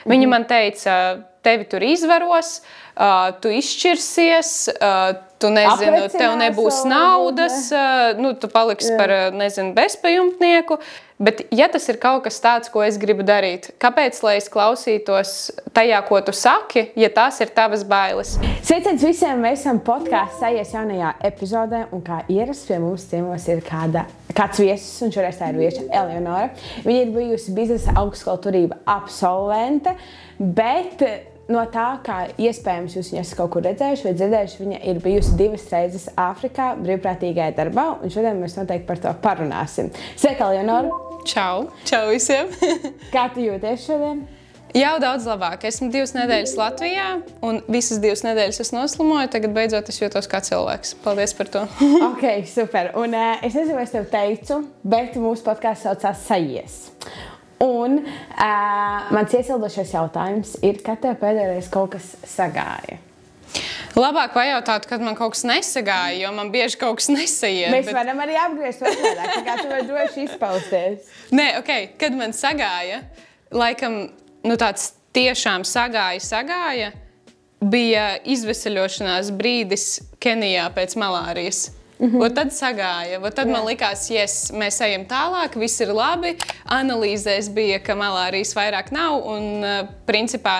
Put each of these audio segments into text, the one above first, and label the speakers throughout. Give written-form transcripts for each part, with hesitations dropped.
Speaker 1: Viņi man teica, tevi tur izvaros, tu izšķirsies, tu nezinu, tev nebūs naudas, tu paliksi par, nezinu, bezpajumtnieku. Bet ja tas ir kaut kas tāds, ko es gribu darīt, kāpēc, lai es klausītos tajā, ko tu saki, ja tās ir tavas bailes?
Speaker 2: Sveiciens visiem! Mēs esam podkāsts Sajies jaunajā epizodē, un kā ierasts pie mums ciemos ir kāds viesis, un šoreiz tā ir vieša Eleonora. Viņa ir bijusi biznesa augstskola turība absolvente, bet no tā, kā iespējams jūs viņas kaut kur redzējuši vai dzirdējuši, viņa ir bijusi 2 reizes Āfrikā brīvprātīgajā darbā, un šodien mēs noteikti par to parunāsim. Sveika, Eleonora!
Speaker 1: Čau! Čau visiem!
Speaker 2: Kā tu jūties šodien?
Speaker 1: Jau daudz labāk. Esmu 2 nedēļas Latvijā, un visas 2 nedēļas es noslimoju, tagad beidzot es jūtos kā cilvēks. Paldies par to!
Speaker 2: Ok, super! Un es nezinu, vai es tev teicu, bet mūsu podkāsts saucās Sajies. Un mans iesildošais jautājums ir, kad tev pēdējais kaut kas sagāja?
Speaker 1: Labāk pajautāt, kad man kaut kas nesagāja, jo man bieži kaut kas nesaiet.
Speaker 2: Mēs varam arī apgriezt otrādāk, tā kā tu vari droši izpausties.
Speaker 1: Nē, ok, kad man sagāja, laikam, tāds tiešām sagāja, bija izveseļošanās brīdis Kenijā pēc malārijas. Tad sagāja. Tad man likās, mēs ejam tālāk, viss ir labi. Analīzēs bija, ka malārijas vairāk nav. Un, principā,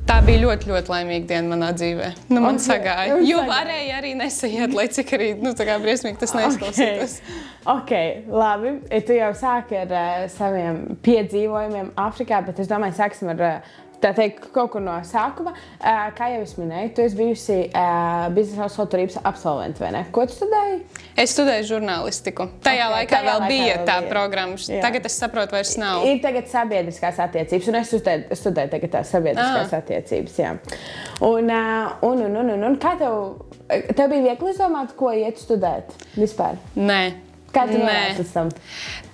Speaker 1: tā bija ļoti, ļoti laimīga diena manā dzīvē. Man sagāja. Jo varēja arī nesaiet, lai cik arī briesmīgi tas neizklausītos.
Speaker 2: Ok, labi. Tu jau sāki ar saviem piedzīvojumiem Āfrikā, bet es domāju, sāksim ar tā teikt, kaut kur no sākuma. Kā jau es minēju, tu esi bijusi biznesa augstskolas turības absolvente, vai ne? Ko tu studēji?
Speaker 1: Es studēju žurnālistiku. Tajā laikā vēl bija tā programma. Tagad es saprotu, vairs nav.
Speaker 2: Ir tagad sabiedriskās attiecības, un es studēju tagad tās sabiedriskās attiecības, jā. Un kā tev bija viegli izdomāt, ko iet studēt vispār?
Speaker 1: Nē.
Speaker 2: Kā tu nonāci līdz tam?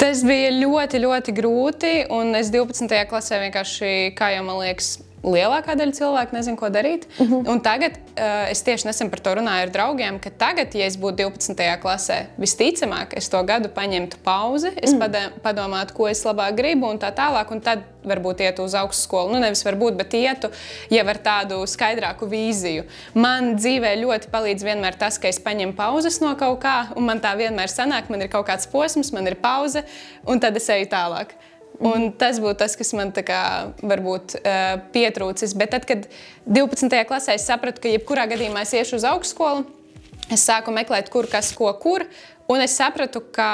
Speaker 1: Tas bija ļoti, ļoti grūti, un es 12. klasē vienkārši, kā jau man liekas, lielākā daļa cilvēku nezinu, ko darīt. Un tagad, es tieši nesen par to runāju ar draugiem, ka tagad, ja es būtu 12. klasē, visticamāk, es to gadu paņemtu pauzi, es padomātu, ko es labāk gribu un tā tālāk, un tad varbūt ietu uz augstskolu. Nevis varbūt, bet ietu jau ar tādu skaidrāku vīziju. Man dzīvē ļoti palīdz vienmēr tas, ka es paņemu pauzes no kaut kā, un man tā vienmēr sanāk, man ir kaut kāds posms, man ir pauze, un tad es eju tālāk. Un tas būtu tas, kas man tā kā varbūt pietrūcis. Bet tad, kad 12. klasē es sapratu, ka jebkurā gadījumā es iešu uz augstskolu, es sāku meklēt, kur, kas, kur. Un es sapratu, ka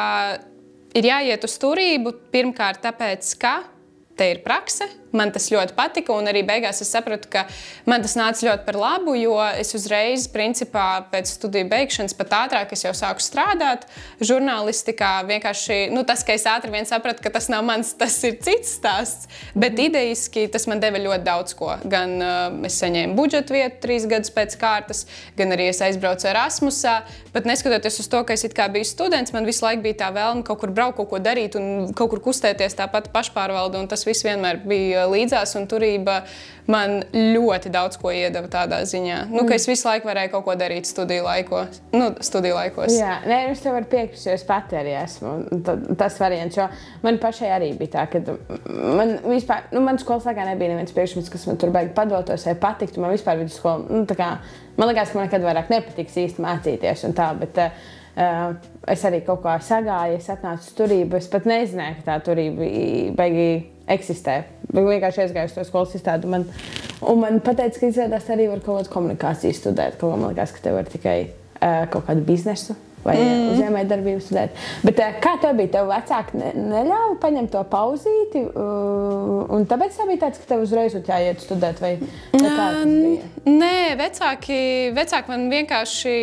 Speaker 1: ir jāiet uz turību pirmkārt tāpēc, ka te ir prakse. Man tas ļoti patika, un arī beigās es sapratu, ka man tas nāca ļoti par labu, jo es uzreiz, principā, pēc studiju beigšanas pat ātrāk es jau sāku strādāt žurnālistikā. Vienkārši, tas, ka es ātri vien sapratu, ka tas nav mans, tas ir cits stāsts, bet idejiski tas man deva ļoti daudz ko. Gan es saņēmu budžetu vietu 3 gadus pēc kārtas, gan arī es aizbraucu Erasmusā, bet neskatoties uz to, ka es it kā biju students, man visu laiku bija tā vēlme kaut kur braukt, kaut ko darīt un kaut kur kustēties, tāpat pašpārvalde, un tas viss vienmēr bija līdzās, un turība man ļoti daudz ko iedeva tādā ziņā. Ka es visu laiku varēju kaut ko darīt studiju laikos. Jā,
Speaker 2: es tev varu piekrist, jo es pati arī esmu tas variants, jo man pašai arī bija tā, ka man vispār, man skolas laikā nebija neviens priekšmets, kas man tur baigi padotos vai patiktu. Man vispār vidusskola, man likās, ka man nekad vairāk nepatiks īsti mācīties un tā, bet es arī kaut kā sagāju, es atnācu uz turību, es pat nezināju, ka tā turība baigi eksistē. Vienkārši aizgāju uz to skolas izstādi, un man pateica, ka izrādās arī var kaut kādu komunikāciju studēt. Man likās, ka te var tikai kaut kādu biznesu vai uzņēmējdarbību studēt. Bet kā tev bija? Tev vecāki neļāva paņemt to pauzīti, un tāpēc tā bija tāds, ka tev uzreiz jāiet studēt, vai kā tas bija?
Speaker 1: Nē, vecāki man vienkārši...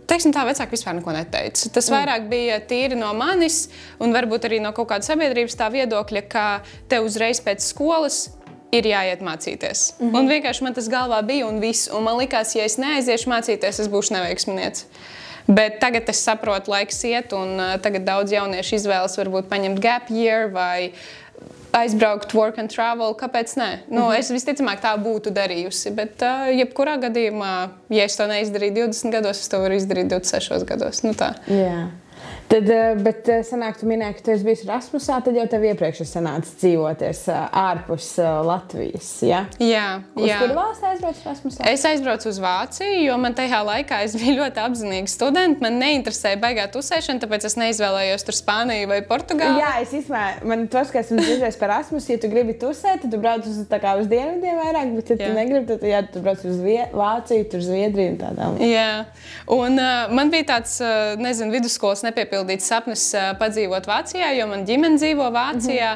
Speaker 1: Teiksim tā, vecāki vispār neko neteica. Tas vairāk bija tīri no manis un varbūt arī no kaut kāda sabiedrības tā viedokļa, ka tev uzreiz pēc skolas ir jāiet mācīties. Un vienkārši man tas galvā bija un viss. Un man likās, ja es neaiziešu mācīties, es būšu neveiksminieks. Bet tagad es saprotu, laiks iet, un tagad daudz jauniešu izvēlas varbūt paņemt gap year vai aizbraukt work and travel, kāpēc ne? Es visticamāk tā būtu darījusi, bet jebkurā gadījumā, ja es to neizdarīju 20 gados, es to varu izdarīt 26 gados. Tā.
Speaker 2: Jā. Tad, bet sanāk, tu minēji, ka tu esi bijis Erasmusā, tad jau tev iepriekš ir sanācis dzīvoties ārpus Latvijas, ja?
Speaker 1: Jā.
Speaker 2: Uz kuru valsti aizbrauc Erasmusā?
Speaker 1: Es aizbraucu uz Vāciju, jo man tajā laikā es biju ļoti apzinīga studenta. Man neinteresēja baigā tusēšana, tāpēc es neizvēlējos tur Spāniju vai Portugāli.
Speaker 2: Jā, es izmēju. Man tos, ka esmu dzirdējis par Erasmus, ja tu gribi tusēt, tad tu brauc uz, tā kā uz dienvidiem vairāk, bet ja tu negribi, tad jā, tu brauc uz Vāciju, tur Zviedriju un tādām.
Speaker 1: Jā. Un man bija tāds, nezinu, vidusskolas nepiepildīts sapnis padzīvot Vācijā, jo man ģimene dzīvo Vācijā.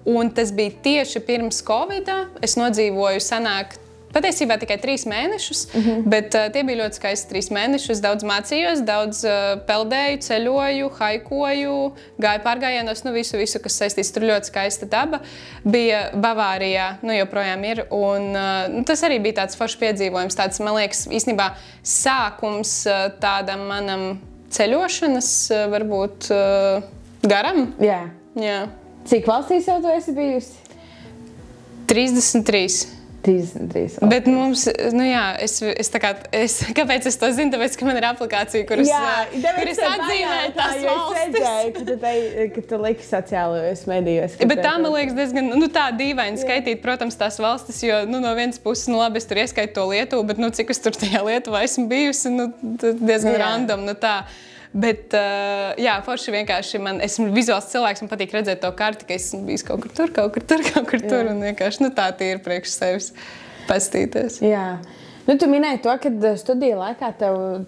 Speaker 1: Un tas bija tieši pirms Covida. Es nodzīvoju patiesībā tikai 3 mēnešus, bet tie bija ļoti skaisti 3 mēnešus. Daudz mācījos, daudz peldēju, ceļoju, haikoju, gāju pārgājienos, visu, kas saistīts. Tur ļoti skaista daba. Bija Bavārijā, joprojām ir. Un tas arī bija tāds foršs piedzīvojums. Tāds, man liekas, īstenībā sākums tādam manam ceļošanas, varbūt garam.
Speaker 2: Jā. Cik valstīs jau tu esi bijusi?
Speaker 1: 33.
Speaker 2: 33. Okay.
Speaker 1: Bet mums, kāpēc es to zinu? Tāpēc, ka man ir aplikācija, kur es atzīmēju tās valstis.
Speaker 2: Es redzēju, ka tu liki sociālajos medijos.
Speaker 1: Bet tā, man liekas, diezgan tā dīvaini skaitīt, protams, tās valstis, jo no vienas puses, labi, es tur ieskaitu to Lietuvu, bet cik es tur tajā Lietuvā esmu bijusi, diezgan random, tā. Bet, forši vienkārši esmu vizuāls cilvēks, man patīk redzēt to karti, ka esmu bijis kaut kur tur, un vienkārši, tā tīri priekš sevis pastīties. Jā.
Speaker 2: Tu minēji to, ka studiju laikā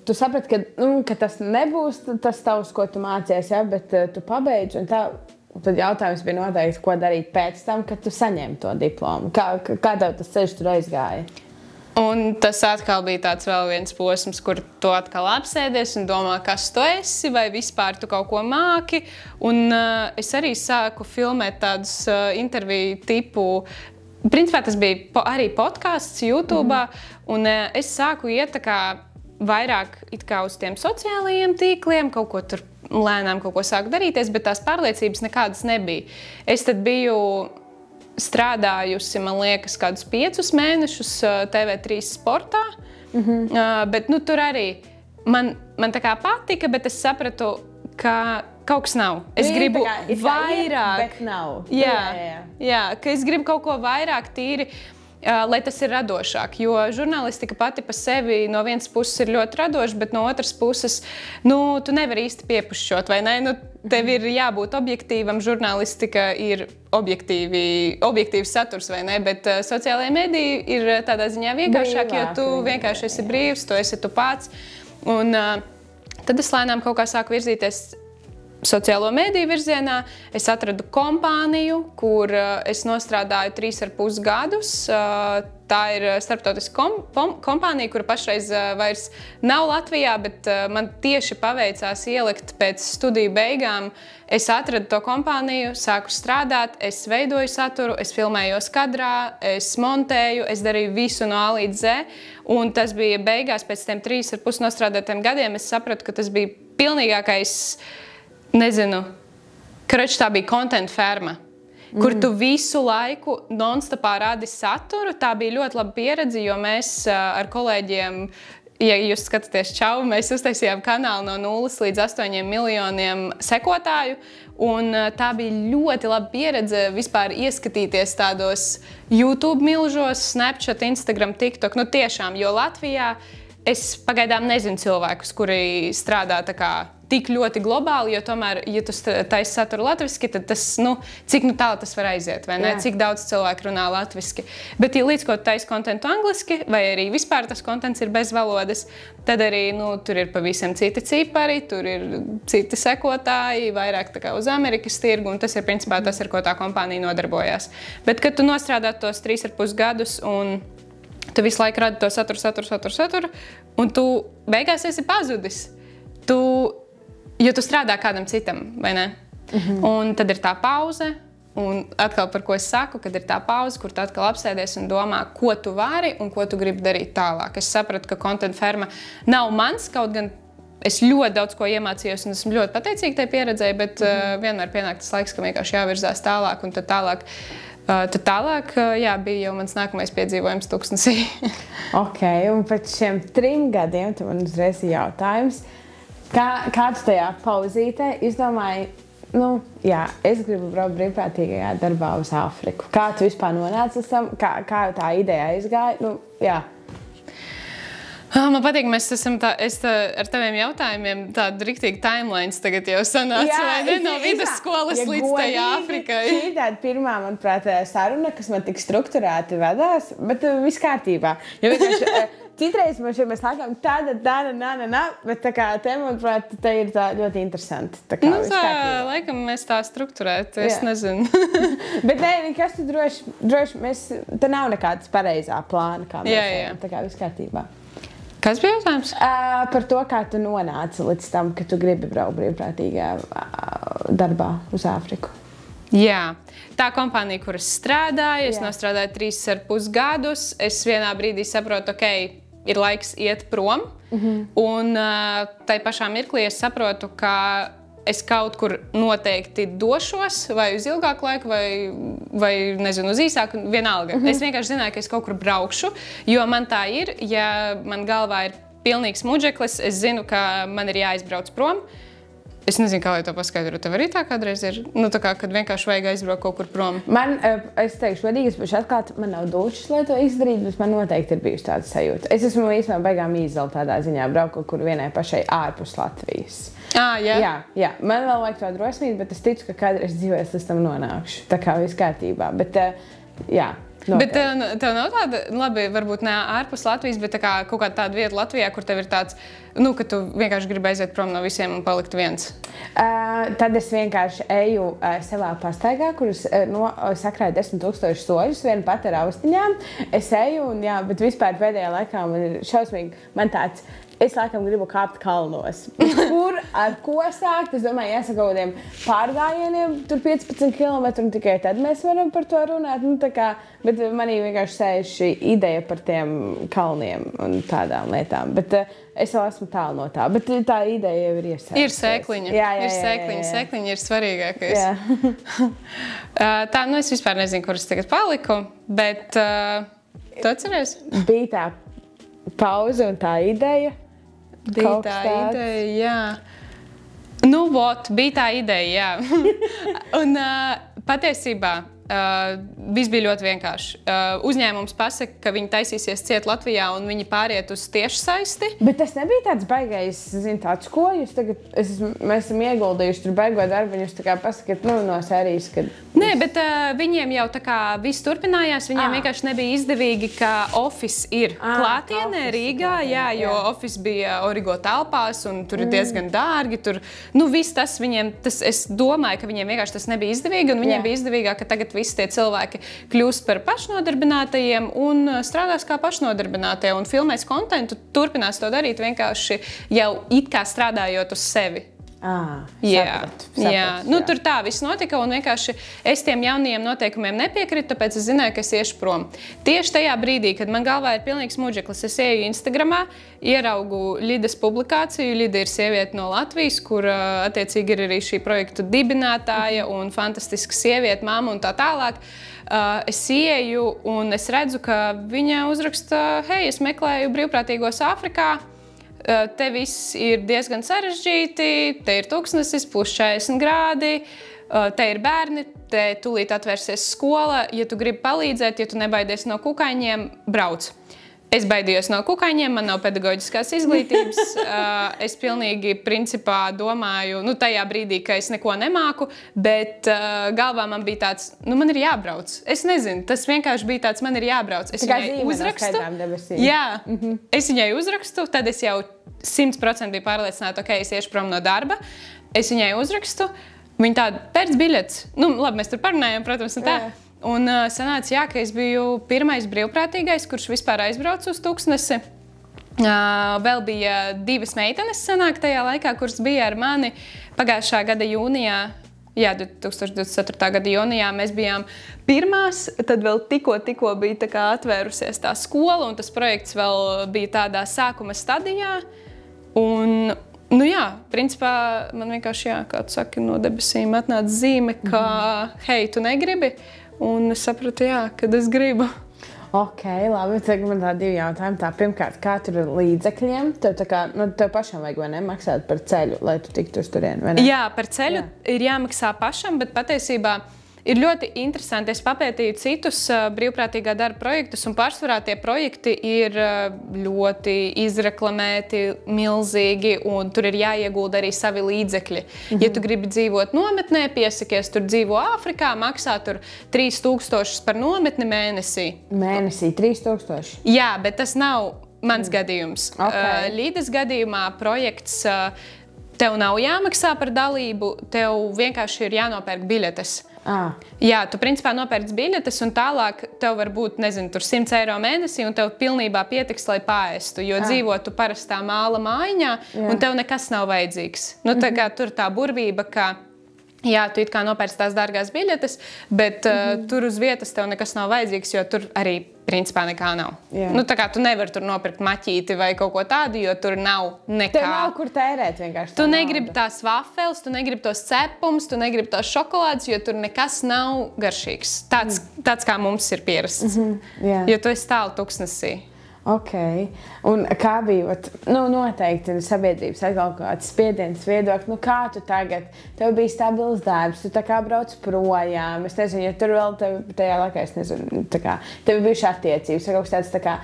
Speaker 2: tu saprati, ka tas nebūs tas tavs, ko tu mācies, ja, bet tu pabeidzi, un tad jautājums bija noteikti, ko darīt pēc tam, kad tu saņēmi to diplomu. Kā tev tas ceļš tur aizgāja?
Speaker 1: Un tas atkal bija tāds vēl viens posms, kur tu atkal apsēdies un domā, kas tu esi, vai vispār tu kaut ko māki. Un es arī sāku filmēt tādus interviju tipu. Principā tas bija arī podcasts YouTube, un es sāku iet tā kā vairāk it kā uz tiem sociālajiem tīkliem, kaut ko tur lēnām kaut ko sāku darīties, bet tās pārliecības nekādas nebija. Es tad biju strādājusi, man liekas, kādus 5 mēnešus TV3 sportā, bet tur arī man tā kā patika, bet es sapratu, ka kaut kas nav. Es gribu vairāk.
Speaker 2: Bet nav.
Speaker 1: Jā, ka es gribu kaut ko vairāk tīri, lai tas ir radošāk, jo žurnālistika pati pa sevi no vienas puses ir ļoti radoša, bet no otras puses, tu nevari īsti piepušķot, vai ne? Tev ir jābūt objektīvam, žurnālistika ir objektīvs saturs, vai ne? Bet sociālajie mediji ir tādā ziņā vienkāršāk, jo tu vienkārši esi brīvs, tu esi tu pats. Un tad es lēnām kaut kā sāku virzīties sociālo mediju virzienā. Es atradu kompāniju, kur es nostrādāju 3,5 gadus. Tā ir starptautiska kompānija, kura pašreiz vairs nav Latvijā, bet man tieši paveicās ielikt pēc studiju beigām. Es atradu to kompāniju, sāku strādāt, es veidoju saturu, es filmējos kadrā, es montēju, es darīju visu no A līdz Z. Un tas bija beigās, pēc tiem 3,5 nostrādātiem gadiem, es sapratu, ka tas bija pilnīgākais, nezinu, tā bija content ferma, kur tu visu laiku non-stopā rādi saturu. Tā bija ļoti laba pieredze, jo mēs ar kolēģiem, ja jūs skatāties Čau, mēs uztaisījām kanālu no 0 līdz 8 miljoniem sekotāju. Un tā bija ļoti laba pieredze vispār ieskatīties tādos YouTube milžos, Snapchat, Instagram, TikTok. Tiešām, jo Latvijā es pagaidām nezinu cilvēkus, kuri strādā tā kā tik ļoti globāli, jo tomēr, ja tu taisi saturu latviski, tad tas, cik tālu tas var aiziet, vai ne? Cik daudz cilvēku runā latviski. Bet, ja līdz ko tu taisi kontentu angliski, vai arī vispār tas kontents ir bez valodas, tad arī, tur ir pavisam citi cipari, tur ir citi sekotāji, vairāk tā kā uz Amerikas tirgu, un tas ir principā tas, ar ko tā kompānija nodarbojās. Bet, kad tu nostrādā tos 3,5 gadus, un tu visu laiku radi to saturu, un tu beigās esi pazudis. Jo tu strādā kādam citam, vai ne? Un tad ir tā pauze, un atkal par ko es saku, kad ir tā pauze, kur tu atkal apsēdies un domā, ko tu vari un ko tu gribi darīt tālāk. Es sapratu, ka content ferma nav mans, kaut gan es ļoti daudz ko iemācījos un esmu ļoti pateicīga tai pieredzēji, bet vienmēr pienāk tas laiks, ka vienkārši jāvirzās tālāk, un tad tālāk, jā, bija jau mans nākamais piedzīvojums Tuksnesī.
Speaker 2: Ok, un pēc šiem 3 gadiem, tad man uzreiz ir jautājums, Kā tu tajā pauzītē izdomāji, jā, es gribu braukt brīvprātīgajā darbā uz Āfriku. Kā tu vispār nonāci līdz tam? Kā tā ideja aizgāja? Jā.
Speaker 1: Man patīk, mēs esam ar taviem jautājumiem tādu riktīgu timelines tagad jau sanāca, vai ne? No vidusskolas līdz tai Āfrikai.
Speaker 2: Šī tāda pirmā, manuprāt, saruna, kas man tik strukturēti vedās, bet viss kārtībā. Jo vienkārši citreiz mēs lākām tāda, bet tā kā te, manuprāt, te ir tā ļoti interesanti. Tā kā viss kārtībā.
Speaker 1: Laikam mēs tā strukturēti, es nezinu.
Speaker 2: Bet nē, kas tu droši, te nav nekādas pareizā plāna, kā mēs ejam. Tā kā viss kārtībā.
Speaker 1: Kas bija jautājums?
Speaker 2: Par to, kā tu nonāci līdz tam, ka tu gribi braukt brīvprātīgajā darbā uz Āfriku.
Speaker 1: Jā, tā kompānija, kur es strādāju, es nostrādāju 3,5 gadus. Es vienā brīdī saprotu, ir laiks iet prom. Un tai pašā mirklī es saprotu, ka es kaut kur noteikti došos, vai uz ilgāku laiku, vai nezinu, uz īsāku, vienalga. Es vienkārši zināju, ka es kaut kur braukšu, jo man tā ir, ja man galvā ir pilnīgs muģeklis, es zinu, ka man ir jāizbrauc prom. Es nezinu, kā lai to paskaidrotu. Tev arī tā kādreiz ir? Tā kā, kad vienkārši vajag aizbraukt kaut kur prom.
Speaker 2: Es teikšu, godīgi, es paši atklāt, man nav dušas, lai to izdarītu, bet man noteikti ir bijusi tāda sajūta. Es esmu īstenībā baigām īzela tādā ziņā braukt kaut kur vienai pašai ārpus Latvijas. Jā. Man vēl vajag to drosmīt, bet es ticu, ka kādreiz dzīvē es līdz tam nonākšu. Tā kā viss kārtībā. Bet, jā.
Speaker 1: Bet tev nav tāda, labi, varbūt ne ārpus Latvijas, bet kaut kāda tāda vieta Latvijā, kur tev ir tāds, ka tu vienkārši gribi aiziet prom no visiem un palikt viens?
Speaker 2: Tad es vienkārši eju savā pastaigā, kuras sakrāju 10,000 soļus, vienu pat ar austiņām. Es eju, un jā, bet vispār pēdējā laikā man ir šausmīgi, man tāds, es laikam gribu kāpt kalnos. Kur, ar ko sākt? Es domāju, jāsaka kaut kādiem pārgājieniem, tur 15 km, un tikai tad mēs varam par to runāt. Bet manī vienkārši sēž šī ideja par tiem kalniem un tādām lietām. Bet es vēl esmu tālu no tā. Bet tā ideja jau ir iesējusies.
Speaker 1: Ir sēkliņa.
Speaker 2: Jā.
Speaker 1: Sēkliņa ir svarīgākais. Tā, es vispār nezinu, kur es tagad paliku, bet tu atceries?
Speaker 2: Bija tā pauze un tā ideja.
Speaker 1: Bija tā ideja, jā. Bija tā ideja, jā. Un patiesībā viss bija ļoti vienkārši. Uzņēmums pasaka, ka viņi taisīsies ciet Latvijā un viņi pāriet uz tiešsaisti.
Speaker 2: Bet tas nebija tāds baigais, tāds, ko jūs tagad, mēs esam ieguldījuši tur baigo darbu, un jūs tā kā pasakat, no sērijas, kad...
Speaker 1: Nē, bet viņiem jau tā kā viss turpinājās, viņiem vienkārši nebija izdevīgi, ka office ir klātienē Rīgā, jo office bija Origo telpās, un tur ir diezgan dārgi, tur, viss tas viņiem, es domāju, ka viņiem vienkārši tas nebija izdevīgi, un viņiem bija izdevīgāk, ka tagad visi tie cilvēki kļūst par pašnodarbinātajiem un strādās kā pašnodarbinātie un filmēs kontentu, turpinās to darīt vienkārši jau it kā strādājot uz sevi.
Speaker 2: Sapratu.
Speaker 1: Tur tā viss notika un vienkārši es tiem jaunajiem noteikumiem nepiekritu, tāpēc es zināju, ka es iešu prom. Tieši tajā brīdī, kad man galvā ir pilnīgs muģeklis, es eju Instagramā, ieraugu Lidas publikāciju. Lida ir sieviete no Latvijas, kur attiecīgi ir arī šī projekta dibinātāja un fantastiska sieviete, mamma un tā tālāk. Es ieju un es redzu, ka viņa uzraksta, hei, es meklēju brīvprātīgos Āfrikā. Te viss ir diezgan sarežģīti, te ir tūkstnesis, plus 40 grādi, te ir bērni, te tūlīt atvērsies skola. Ja tu gribi palīdzēt, ja tu nebaidies no kukaiņiem, brauc. Es baidījos no kukaiņiem, man nav pedagoģiskās izglītības. Es pilnīgi principā domāju, tajā brīdī, ka es neko nemāku, bet galvā man bija tāds, man ir jābrauc. Es nezinu, tas vienkārši bija tāds, man ir jābrauc. Es viņai uzrakstu. Jā, es viņai uzrakstu, tad es jau 100% biju pārliecināta, ok, es iešu prom no darba. Es viņai uzrakstu, viņa tāda, pērc biļets. Labi, mēs tur parunājam, protams, un tā. Un sanāca, ka es biju pirmais brīvprātīgais, kurš vispār aizbrauca uz tūkstnesi. Vēl bija 2 meitenes sanāk tajā laikā, kuras bija ar mani pagājušā gada jūnijā. Jā, 2024. gada jūnijā mēs bijām pirmās, tad vēl tikko bija tā kā atvērusies tā skola, un tas projekts vēl bija tādā sākuma stadijā. Un, principā man vienkārši, kā tu saki, no debesīm atnāca zīme, ka, hei, tu negribi? Un es sapratu, kad es gribu.
Speaker 2: Ok, labi. Tagad man tā divi jautājumi. Tā, pirmkārt, kā tur ir līdzekļiem? Tev pašam vajag, vai ne, maksāt par ceļu, lai tu tiktu uz turieni, vai ne?
Speaker 1: Jā, par ceļu ir jāmaksā pašam, bet patiesībā ir ļoti interesanti. Es papētīju citus brīvprātīgā darba projektus, un pārsvarā tie projekti ir ļoti izreklamēti, milzīgi, un tur ir jāiegulda arī savi līdzekļi. Ja tu gribi dzīvot nometnē, piesakies tur dzīvo Āfrikā, maksā tur 3000 par nometni mēnesī.
Speaker 2: Mēnesī 3000?
Speaker 1: Jā, bet tas nav mans gadījums.
Speaker 2: Okay.
Speaker 1: Līdas gadījumā projekts tev nav jāmaksā par dalību, tev vienkārši ir jānopērk biļetes. Jā, tu principā nopērc biļetes, un tālāk tev var būt, nezinu, tur 100 eiro mēnesī, un tev pilnībā pietiks, lai paēstu, jo dzīvotu parastā māla mājiņā, un tev nekas nav vajadzīgs. Nu, tā kā tur tā burvība, ka jā, tu it kā nopērc tās dārgās biļetes, bet tur uz vietas tev nekas nav vajadzīgs, jo tur arī principā nekā nav. Nu, tā kā tu nevari tur nopirkt maķīti vai kaut ko tādu, jo tur nav nekā.
Speaker 2: Tev nav kur tērēt vienkārši.
Speaker 1: Tu negribi tās vafeles, tu negribi tos cepumus, tu negribi tos šokolādes, jo tur nekas nav garšīgs. Tāds kā mums ir pierasts. Jo tu esi tālu tuksnesī.
Speaker 2: Ok. Un kā bija, noteikti sabiedrības atkal kāds spiediens viedokļi, kā tu tagad, tev bija stabils darbs, tu tā kā brauc projām, es nezinu, ja tur vēl tajā laikā, es nezinu, tā kā, tev bijuši attiecības, vai kaut kas tāds tā kā,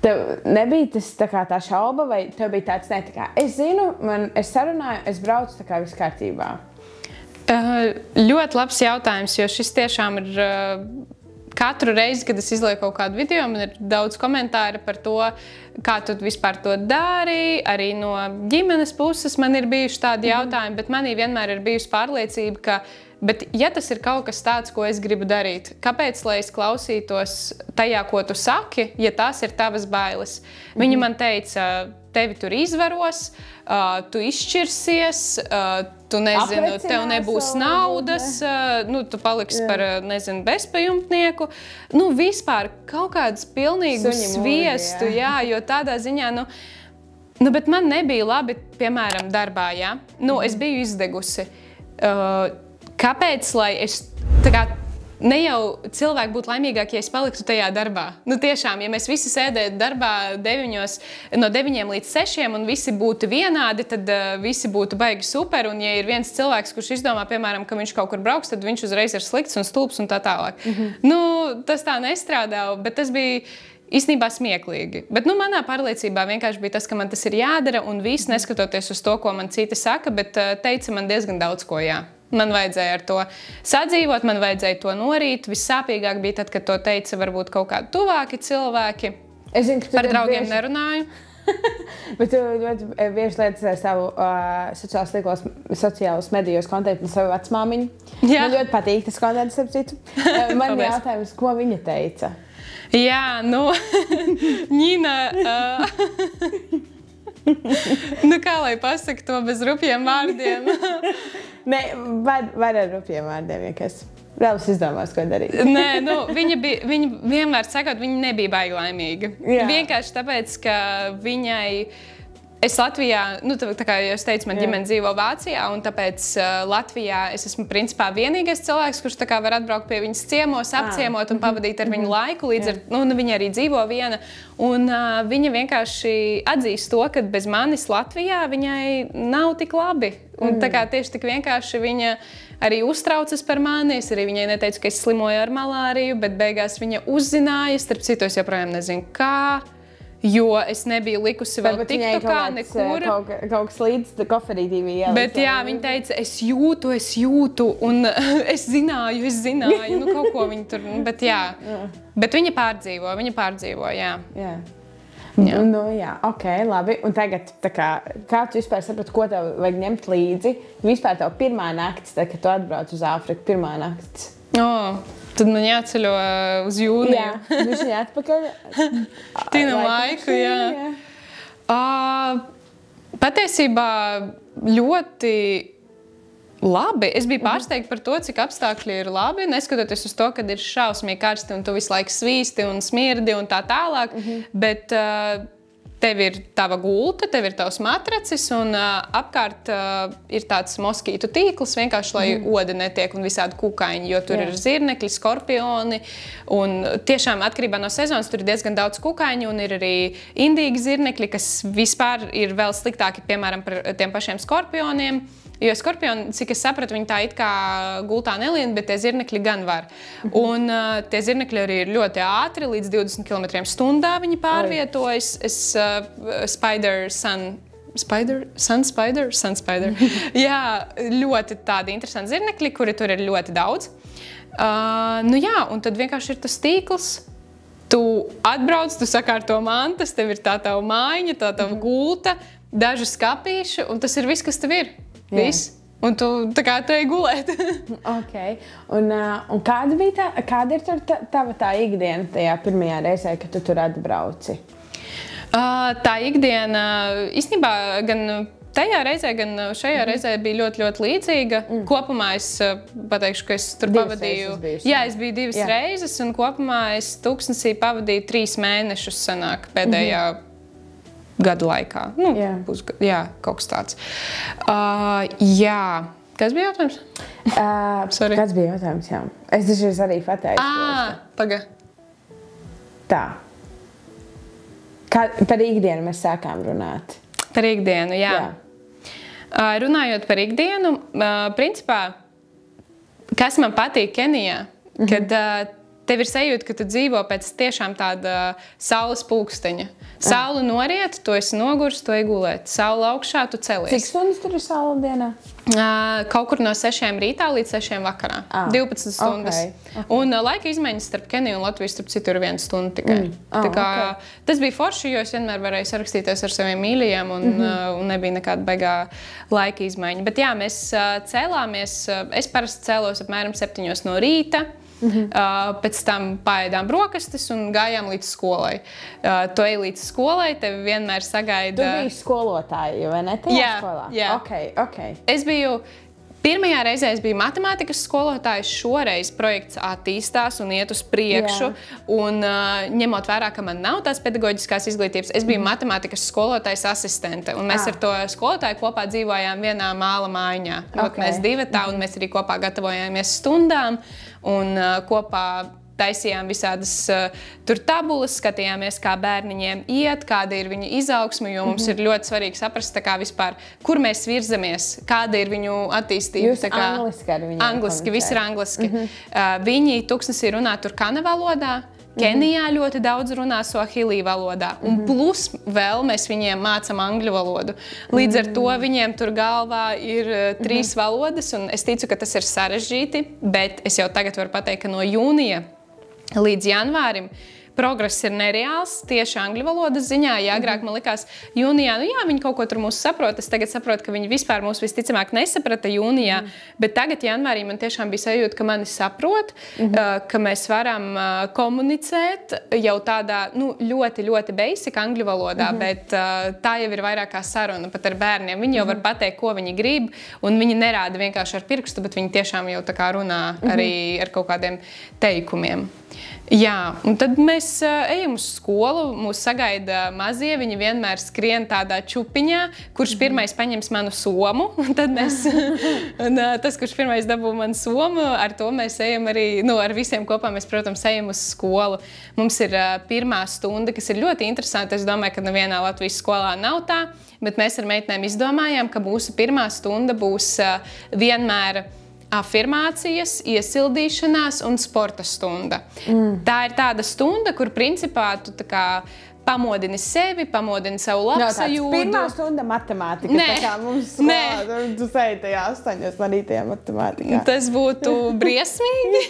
Speaker 2: tev nebija tas tā šauba, vai tev bija tāds, ne, tā kā, es zinu, es sarunāju, es braucu tā kā viss kārtībā?
Speaker 1: Ļoti labs jautājums, jo šis tiešām ir... Katru reizi, kad es izlieku kaut kādu video, man ir daudz komentāru par to, kā tu vispār to dari. Arī no ģimenes puses man ir bijuši tādi jautājumi, bet manī vienmēr ir bijusi pārliecība, ka, bet ja tas ir kaut kas tāds, ko es gribu darīt, kāpēc, lai es klausītos tajā, ko tu saki, ja tās ir tavas bailes? Viņa man teica, tevi tur izvaros, tu izšķirsies, tu nezinu, tev nebūs naudas, tu paliksi par, nezinu, bezpajumtnieku. Vispār kaut kādus pilnīgu sviestu, jā, jo tādā ziņā, bet man nebija labi, piemēram, darbā, jā. Es biju izdegusi. Kāpēc, lai es, tā kā, ne jau cilvēki būtu laimīgāki, ja es paliktu tajā darbā. Tiešām, ja mēs visi sēdētu darbā no 9 līdz 6 un visi būtu vienādi, tad visi būtu baigi super. Un ja ir viens cilvēks, kurš izdomā, piemēram, ka viņš kaut kur brauks, tad viņš uzreiz ir slikts un stulbs un tā tālāk. Tas tā nestrādā, bet tas bija īstenībā smieklīgi. Bet manā pārliecībā vienkārši bija tas, ka man tas ir jādara un viss, neskatoties uz to, ko man citi saka, bet teica man diezgan daudz ko jā. Man vajadzēja ar to sadzīvot, man vajadzēja to norīt. Vissāpīgāk bija tad, kad to teica varbūt kaut kādi tuvāki cilvēki.
Speaker 2: Es zinu, ka
Speaker 1: par draugiem nerunāju.
Speaker 2: Bet tu ļoti bieži lietas savu sociālos medijos kontaktu ar savu vecmāmiņu. Jā. Man ļoti patīk tas kontakts, ap citu. Man jautājums, ko viņa teica?
Speaker 1: Jā, Ņina... kā lai pasaka to bez rupjiem vārdiem?
Speaker 2: Nē, var ar rupjiem vārdiem vienkārši. Vēl es izdomās, ko darīt.
Speaker 1: Nē, viņa vienmēr sakot, viņa nebija baigi laimīga. Vienkārši tāpēc, ka viņai... Es Latvijā, tā kā jau es teicu, man ģimene dzīvo Vācijā, un tāpēc Latvijā es esmu principā vienīgais cilvēks, kurš tā kā var atbraukt pie viņas ciemos, apciemot un pavadīt ar viņu laiku, līdz ar, viņa arī dzīvo viena, un viņa vienkārši atzīst to, ka bez manis Latvijā viņai nav tik labi, un tā kā tieši tik vienkārši viņa arī uztraucas par mani, es arī viņai neteicu, ka es slimoju ar malāriju, bet beigās viņa uzzināja, starp citu es joprojām nezinu kā, jo es nebiju likusi vēl TikTokā nekur.
Speaker 2: Kaut kas līdz koferītī bija.
Speaker 1: Bet jā, viņa teica, es jūtu, un es zināju, kaut ko viņa tur, bet jā. Bet viņa pārdzīvo, jā.
Speaker 2: Jā, ok, labi. Un tagad, kā tu vispār saprati, ko tev vajag ņemt līdzi? Vispār tev pirmā naktis, kad tu atbrauc uz Āfriku, pirmā naktis.
Speaker 1: Tad man jāceļo uz jūniju.
Speaker 2: Jā, viņš ir atpakaļ.
Speaker 1: Tīnu laiku, jā. Patiesībā ļoti labi. Es biju pārsteigta par to, cik apstākļi ir labi, neskatoties uz to, kad ir šausmīgi karsti un tu visu laiku svīsti un smirdi un tā tālāk. Bet tev ir tava gulta, tev ir tavs matracis un apkārt ir tāds moskītu tīkls, vienkārši, lai oda netiek un visādi kukaiņi, jo tur ir zirnekļi, skorpioni. Un tiešām atkarībā no sezonas tur ir diezgan daudz kukaiņu un ir arī indīgi zirnekļi, kas vispār ir vēl sliktāki, piemēram, par tiem pašiem skorpioniem. Jo skorpioni, cik es sapratu, viņi tā it kā gultā nelien, bet tie zirnekļi gan var. Un tie zirnekļi arī ir ļoti ātri, līdz 20 km/h viņi pārvietojas. Sun spider. Jā, ļoti tādi interesanti zirnekļi, kuri tur ir ļoti daudz. Un tad vienkārši ir tas tīkls. Tu atbrauc, tu sakārto mantas, tev ir tā tava mājiņa, tā tava gulta, daži skapīši, un tas ir viss, kas tev ir. Viss. Un tu tā kā te gulēt.
Speaker 2: Okay. Un kāda ir tava tā ikdiena tajā pirmajā reizē, kad tu tur atbrauci?
Speaker 1: Tā ikdiena, īstenībā, gan tajā reizē, gan šajā reizē bija ļoti, ļoti līdzīga. Kopumā es pateikšu, ka es tur pavadīju... Jā, es biju 2 reizes, un kopumā es Tuksnesī pavadīju 3 mēnešus sanāk pēdējā gada laikā. Kaut kas tāds. Kas bija jautājums?
Speaker 2: Kāds bija jautājums, jā. Es taču arī pateicu.
Speaker 1: Paga.
Speaker 2: Tā. Par ikdienu mēs sākām runāt.
Speaker 1: Par ikdienu, jā. Runājot par ikdienu, principā, kas man patīk Kenijā, kad tev ir sajūta, ka tu dzīvo pēc tiešām tāda saules pulksteņa. Saule noriet, tu esi nogurs, tu ej gulēt. Saule augšā, tu celies.
Speaker 2: Cik stundas tur ir saule dienā?
Speaker 1: Kaut kur no 6 rītā līdz 6 vakarā. 12 stundas. Okay. Un laika izmaiņas starp Keniju un Latviju starp citu ir 1 stunda tikai. Tas bija forši, jo es vienmēr varēju sarakstīties ar saviem mīļajiem un nebija nekāda baigā laika izmaiņa. Bet jā, mēs cēlāmies, es parasti cēlos apmēram 7 no rīta. Pēc tam paēdām brokastis un gājām līdz skolai. Tu ej līdz skolai, tevi vienmēr sagaida...
Speaker 2: Tu biji skolotāja, vai ne? Tajā skolā?
Speaker 1: Jā.
Speaker 2: Okay.
Speaker 1: Es biju... Pirmajā reizē es biju matemātikas skolotājs, šoreiz projekts attīstās un iet uz priekšu. Un ņemot vērā, ka man nav tās pedagoģiskās izglītības, es biju matemātikas skolotājs asistente. Un mēs ar to skolotāju kopā dzīvojām vienā māla mājiņā. Mēs divatā un mēs arī kopā gatavojāmies stundām un kopā taisījām visādas tur tabulas, skatījāmies, kā bērniņiem iet, kāda ir viņu izaugsme, jo mums ir ļoti svarīgi saprast, tā kā vispār, kur mēs virzamies, kāda ir viņu attīstība.
Speaker 2: Jūs angliski ar viņiem
Speaker 1: angliski, viss ir angliski. Viņi Tuksnesī runā turkana valodā, Kenijā ļoti daudz runā swahili valodā. Un plus vēl mēs viņiem mācam angļu valodu. Līdz ar to viņiem tur galvā ir 3 valodas, un es ticu, ka tas ir sarežģīti, bet es jau tagad varu pateikt, ka no jūnija līdz janvārim progress ir nereāls tieši angļu valodas ziņā. Ja agrāk man likās jūnijā, viņi kaut ko tur mūs saprot. Es tagad saprotu, ka viņi vispār mūs visticamāk nesaprata jūnijā, bet tagad janvārī man tiešām bija sajūta, ka mani saprot, ka mēs varam komunicēt jau tādā ļoti, ļoti basic angļu valodā, bet tā jau ir vairāk kā saruna pat ar bērniem. Viņi jau var pateikt, ko viņi grib, un viņi nerāda vienkārši ar pirkstu, bet viņi tiešām jau tā kā runā arī ar kaut kādiem teikumiem. Jā, un tad mēs ejam uz skolu, mūs sagaida mazie, viņi vienmēr skrien tādā čupiņā, kurš pirmais paņems manu somu, un tad mēs, tas, kurš pirmais dabū manu somu, ar to mēs ejam arī, ar visiem kopā mēs, protams, ejam uz skolu. Mums ir pirmā stunda, kas ir ļoti interesanti, es domāju, ka nevienā Latvijas skolā nav tā, bet mēs ar meitenēm izdomājām, ka mūsu pirmā stunda būs vienmēr afirmācijas, iesildīšanās un sporta stunda. Tā ir tāda stunda, kur principā tu tā kā pamodini sevi, pamodini savu labsajūtu.
Speaker 2: Pirmā stunda matemātika. Tā kā mums skolā, tu sēji tajā 8 no rītajā matemātikā.
Speaker 1: Tas būtu briesmīgi.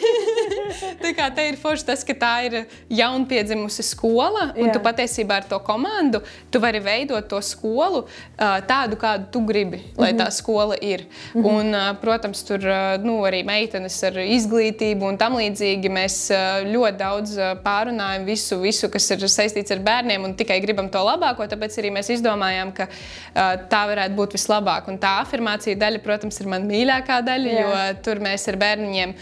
Speaker 1: Tā kā te ir forši tas, ka tā ir jaunpiedzimusi skola, un tu patiesībā ar to komandu, tu vari veidot to skolu tādu, kādu tu gribi, lai tā skola ir. Un, protams, tur arī meitenes ar izglītību un tam līdzīgi mēs ļoti daudz pārunājam visu, kas ir saistīts ar bērniem, un tikai gribam to labāko, tāpēc arī mēs izdomājām, ka tā varētu būt vislabāk. Un tā afirmācija daļa, protams, ir man mīļākā daļa, jo tur mēs ar bērniņiem